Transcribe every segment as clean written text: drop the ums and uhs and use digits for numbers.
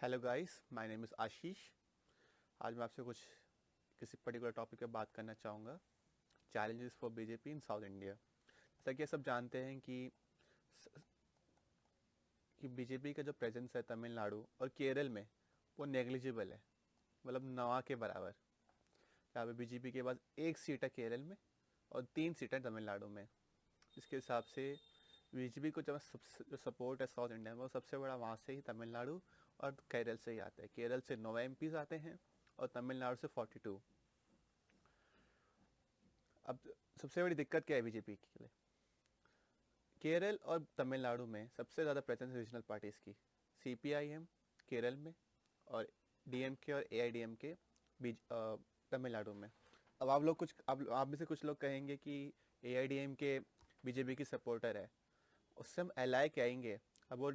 Hello guys, my name is Ashish. आज मैं आपसे कुछ किसी पर्टिकुलर टॉपिक पे बात करना चाहूँगा। Challenges for BJP in south India. जैसा कि सब जानते हैं कि बीजेपी का जो प्रेजेंस है तमिलनाडु और केरल में वो नेग्लिजिबल है, मतलब नवा के बराबर। यहाँ पे बीजेपी के पास एक सीट है केरल में और 3 सीटें तमिलनाडु में। जिसके हिसाब से बीजेपी को जो सपोर्ट है साउथ इंडिया में वो सबसे बड़ा वहाँ से ही तमिलनाडु और केरल से ही आता है। केरल से 9 MPs आते हैं और तमिलनाडु से 42। अब सबसे बड़ी दिक्कत क्या है बीजेपी के लिए? केरल और तमिलनाडु में सबसे ज़्यादा प्रेजेंस रीजनल पार्टीज़ की CPIM केरल में और DMK और AIDMK तमिलनाडु में। अब आप लोग कुछ आप में से कुछ लोग कहेंगे कि AIDMK बीजेपी की सपोर्टर है, उससे हम एलाई कहेंगे। अब वो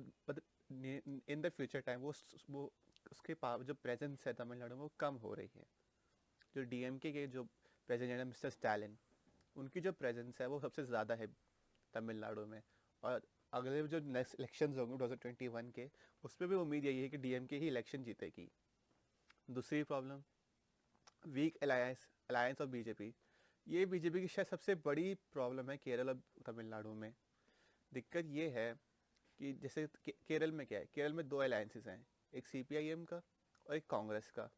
इन द फ्यूचर टाइम वो उसके जो प्रेजेंस है तमिलनाडु में वो कम हो रही है। जो DMK के जो प्रेसिडेंट है मिस्टर स्टालिन, उनकी जो प्रेजेंस है वो सबसे ज़्यादा है तमिलनाडु में। और अगले जो नेक्स्ट इलेक्शंस होंगे 2021 के, उस पर भी उम्मीद यही है कि DMK ही इलेक्शन जीतेगी। दूसरी problem, weak alliance of BJP. ये बीजेपी की शायद सबसे बड़ी प्रॉब्लम है केरल और तमिलनाडु में। दिक्कत ये है कि जैसे केरल में क्या है, केरल में 2 अलायंसेस हैं, एक CPIM का और एक कांग्रेस का।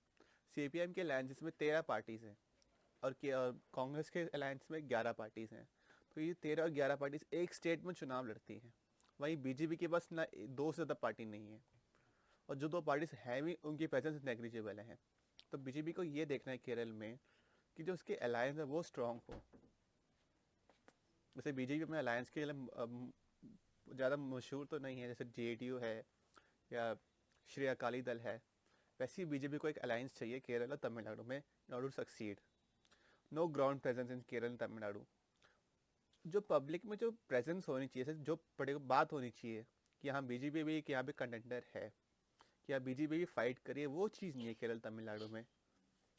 CPIM के अलायंसेस में 13 पार्टीज़ हैं और कांग्रेस के अलायंस में 11 पार्टीज़ हैं। तो ये 13 और 11 पार्टीज एक स्टेट में चुनाव लड़ती हैं। वहीं बीजेपी के पास ना दो से ज़्यादा पार्टी नहीं है, और जो 2 पार्टीज हैं भी उनकी प्रेजेंस नेग्लिजिबल है। तो बीजेपी को ये देखना है केरल में कि जो उसके अलायंस है वो स्ट्रांग हो। जैसे बीजेपी अपने अलायंस के लिए ज़्यादा मशहूर तो नहीं है, जैसे JDU है या श्री अकाली दल है। वैसे ही बीजेपी को एक अलायंस चाहिए केरल और तमिलनाडु में in order to succeed. No ground presence in Kerala and Tamil Nadu. जो पब्लिक में जो प्रेजेंस होनी चाहिए, जो बड़े बात होनी चाहिए कि हाँ बीजेपी भी कि यहाँ पे कंटेंडर है, कि हाँ बीजेपी भी फाइट करिए, वो चीज़ नहीं है केरल तमिलनाडु में।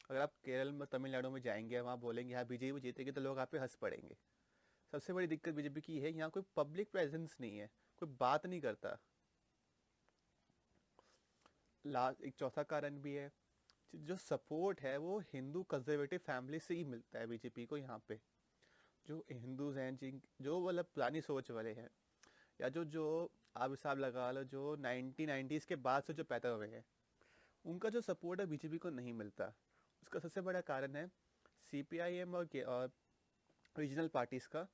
अगर आप केरल में तमिलनाडु में जाएंगे, वहाँ बोलेंगे हाँ बीजेपी जीतेगी, तो लोग आप पे हंस पड़ेंगे। सबसे बड़ी दिक्कत बीजेपी की है, यहाँ कोई पब्लिक प्रेजेंस नहीं है, कोई बात नहीं करता। लास्ट एक चौथा कारण भी है, जो सपोर्ट है वो हिंदू कंजर्वेटिव फैमिली से ही मिलता है बीजेपी को यहाँ पे। जो हिंदूज हैं, जिन जो मतलब पुरानी सोच वाले हैं, या जो जो आप हिसाब लगा लो जो 1990s के बाद से जो पैदा हुए हैं, उनका जो सपोर्ट है बीजेपी को नहीं मिलता। उसका सबसे बड़ा कारण है CPIM और रीजनल पार्टीज का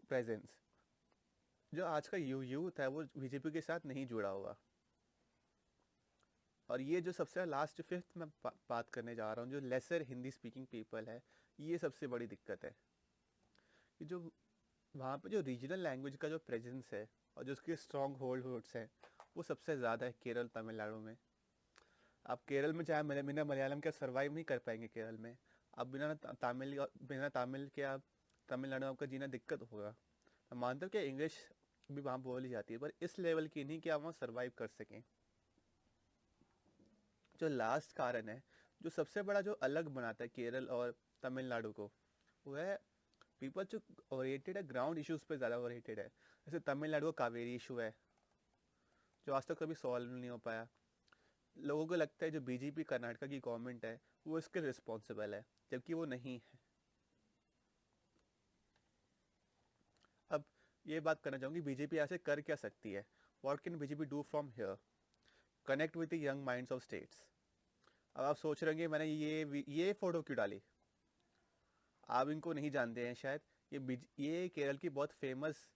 प्रेजेंस। जो आज का यूथ है वो बीजेपी के साथ नहीं जुड़ा हुआ। और ये जो सबसे लास्ट फिफ्थ मैं बात करने जा रहा हूँ, जो लेसर हिंदी स्पीकिंग पीपल है, ये सबसे बड़ी दिक्कत है कि जो वहाँ पे जो रीजनल लैंग्वेज का जो प्रेजेंस है और जो उसके स्ट्रॉन्ग होल्ड्स हैं, वो सबसे ज़्यादा है केरल तमिलनाडु में। आप केरल में चाहे बिना मलयालम के सर्वाइव नहीं कर पाएंगे केरल में। आप बिना तमिल के आप तमिलनाडु में आपका जीना दिक्कत होगा। मैं मानता हूँ कि इंग्लिश भी वहाँ बोली जाती है, पर इस लेवल की नहीं कि आप वहाँ सर्वाइव कर सकें। जो लास्ट कारण है, जो सबसे बड़ा जो अलग बनाता है केरल और तमिलनाडु को, वो है पीपल जो ओरिएंटेड है ग्राउंड इश्यूज पे ज़्यादा ओरिएंटेड है। जैसे तमिलनाडु का कावेरी इशू है, जो आज तक कभी सॉल्व नहीं हो पाया। लोगों को लगता है जो बीजेपी कर्नाटका की गवर्नमेंट है वो इसके रिस्पॉन्सिबल है, जबकि वो नहीं है। अब ये बात करना चाहूँगी बीजेपी ऐसे कर क्या सकती है। What can BJP do from here? Connect with the young minds of states. अब आप सोच रहे होंगे मैंने ये फोटो क्यों डाली। आप इनको नहीं जानते हैं शायद। ये केरल की बहुत फेमस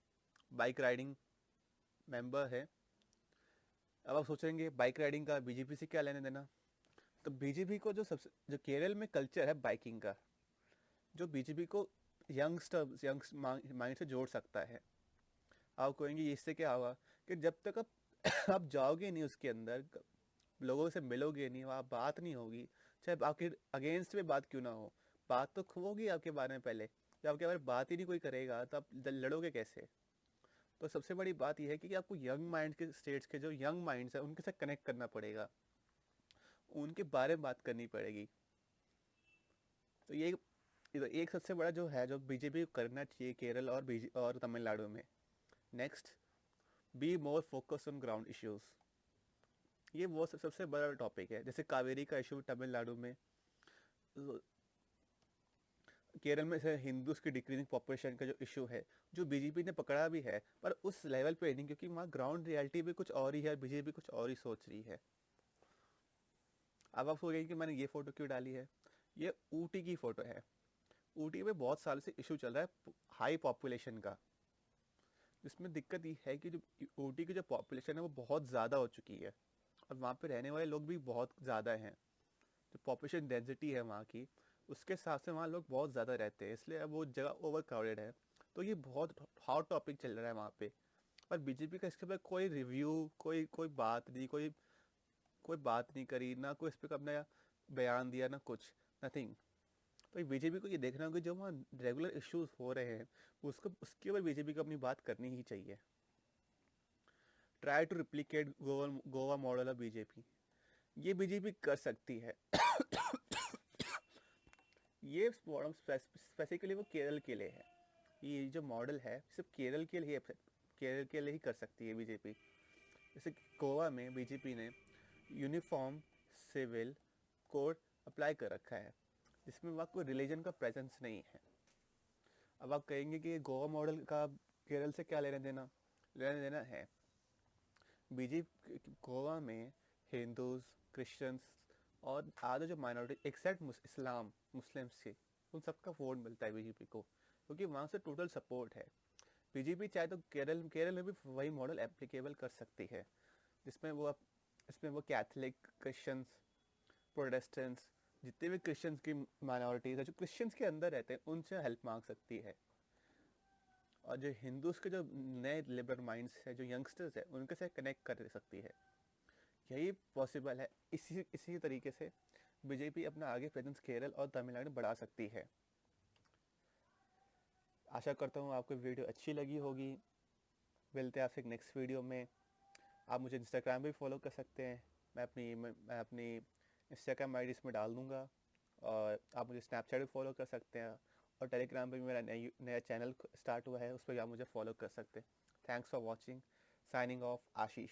बाइक राइडिंग मेंबर है। अब आप सोचेंगे बाइक राइडिंग का बीजेपी से क्या लेने देना। तो बीजेपी को जो केरल में कल्चर है बाइकिंग का, जो बीजेपी को यंग माइंड से जोड़ सकता है। आप कहेंगे इससे क्या होगा, कि जब तक आप आप जाओगे नहीं उसके अंदर, लोगों से मिलोगे नहीं, वहाँ बात नहीं होगी, चाहे आपके अगेंस्ट में बात क्यों ना हो, बात तो होगी आपके बारे में पहले। जब आपके बारे में बात ही नहीं कोई करेगा तो आप लड़ोगे कैसे? तो सबसे बड़ी बात यह है कि आपको यंग माइंड के स्टेट्स के जो यंग माइंड्स है उनके साथ कनेक्ट करना पड़ेगा, उनके बारे में बात करनी पड़ेगी। तो ये एक सबसे बड़ा जो है, जो बीजेपी को करना चाहिए केरल और तमिलनाडु में। Next, be more focus on ground issues. ये वो सबसे बड़ा टॉपिक है। जैसे कावेरी का इशू तमिलनाडु में, तो केरल में से हिंदूज की डिक्रीजिंग पॉपुलेशन का जो इशू है, जो बीजेपी ने पकड़ा भी है, पर उस लेवल पे नहीं, क्योंकि वहाँ ग्राउंड रियलिटी भी कुछ और ही है, बीजेपी कुछ और ही सोच रही है। अब आप सोचेंगे कि मैंने ये फोटो क्यों डाली है। ये ऊटी की फोटो है। ऊटी में बहुत साल से इशू चल रहा है हाई पॉपुलेशन का, जिसमें दिक्कत ये है कि जो ऊटी की जो पॉपुलेशन है वो बहुत ज़्यादा हो चुकी है, और वहाँ पे रहने वाले लोग भी बहुत ज़्यादा हैं। जो पॉपुलेशन डेंसिटी है वहाँ की, उसके हिसाब से वहाँ लोग बहुत ज़्यादा रहते हैं, इसलिए अब वो जगह ओवर क्राउडेड है। तो ये बहुत हॉट टॉपिक चल रहा है वहाँ पे। पर बीजेपी का इसके ऊपर कोई रिव्यू, कोई कोई बात नहीं, कोई कोई बात नहीं करी ना, कोई इस पर अपना बयान दिया ना कुछ, नथिंग। तो बीजेपी को ये देखना होगा जो वहाँ रेगुलर इश्यूज हो रहे हैं, उसको उसके ऊपर बीजेपी को अपनी बात करनी ही चाहिए। Try to replicate Goa model of BJP, ये बीजेपी कर सकती है। ये मॉडल स्पेसिफिकली वो केरल के लिए है। ये जो मॉडल है सिर्फ केरल के लिए, केरल के लिए ही कर सकती है बीजेपी। जैसे गोवा में बीजेपी ने यूनिफॉर्म सिविल कोड अप्लाई कर रखा है, जिसमें वहाँ कोई रिलीजन का प्रेजेंस नहीं है। अब आप कहेंगे कि गोवा मॉडल का केरल से क्या लेना देना, लेना देना है। बीजेपी गोवा में हिंदूज, क्रिश्चियंस और आधे जो माइनॉरिटी एक्सेप्ट इस्लाम मुस्लिम्स से, उन सबका वोट मिलता है बीजेपी को, क्योंकि वहाँ से टोटल सपोर्ट है। बीजेपी चाहे तो केरल केरल में भी वही मॉडल एप्लीकेबल कर सकती है, जिसमें वो इसमें वो कैथलिक, क्रिश्चियंस, प्रोटेस्टेंट्स, जितने भी क्रिश्चियंस की माइनॉरिटीज है जो क्रिश्चियंस के अंदर रहते हैं, उनसे हेल्प मांग सकती है। और जो हिंदूज के जो नए लिबरल माइंड्स है, जो यंगस्टर्स है, उनके साथ कनेक्ट कर सकती है। यही पॉसिबल है। इसी तरीके से बीजेपी अपना आगे प्रेजेंस केरल और तमिलनाडु में बढ़ा सकती है। आशा करता हूँ आपको वीडियो अच्छी लगी होगी। मिलते हैं आपसे एक नेक्स्ट वीडियो में। आप मुझे इंस्टाग्राम पे भी फॉलो कर सकते हैं। मैं अपनी इंस्टाग्राम आईडी इसमें डाल दूँगा। और आप मुझे स्नैपचैट भी फॉलो कर सकते हैं, और टेलीग्राम पे भी मेरा नया चैनल स्टार्ट हुआ है, उस पर आप मुझे फॉलो कर सकते हैं। Thanks for watching. Signing off, Ashish.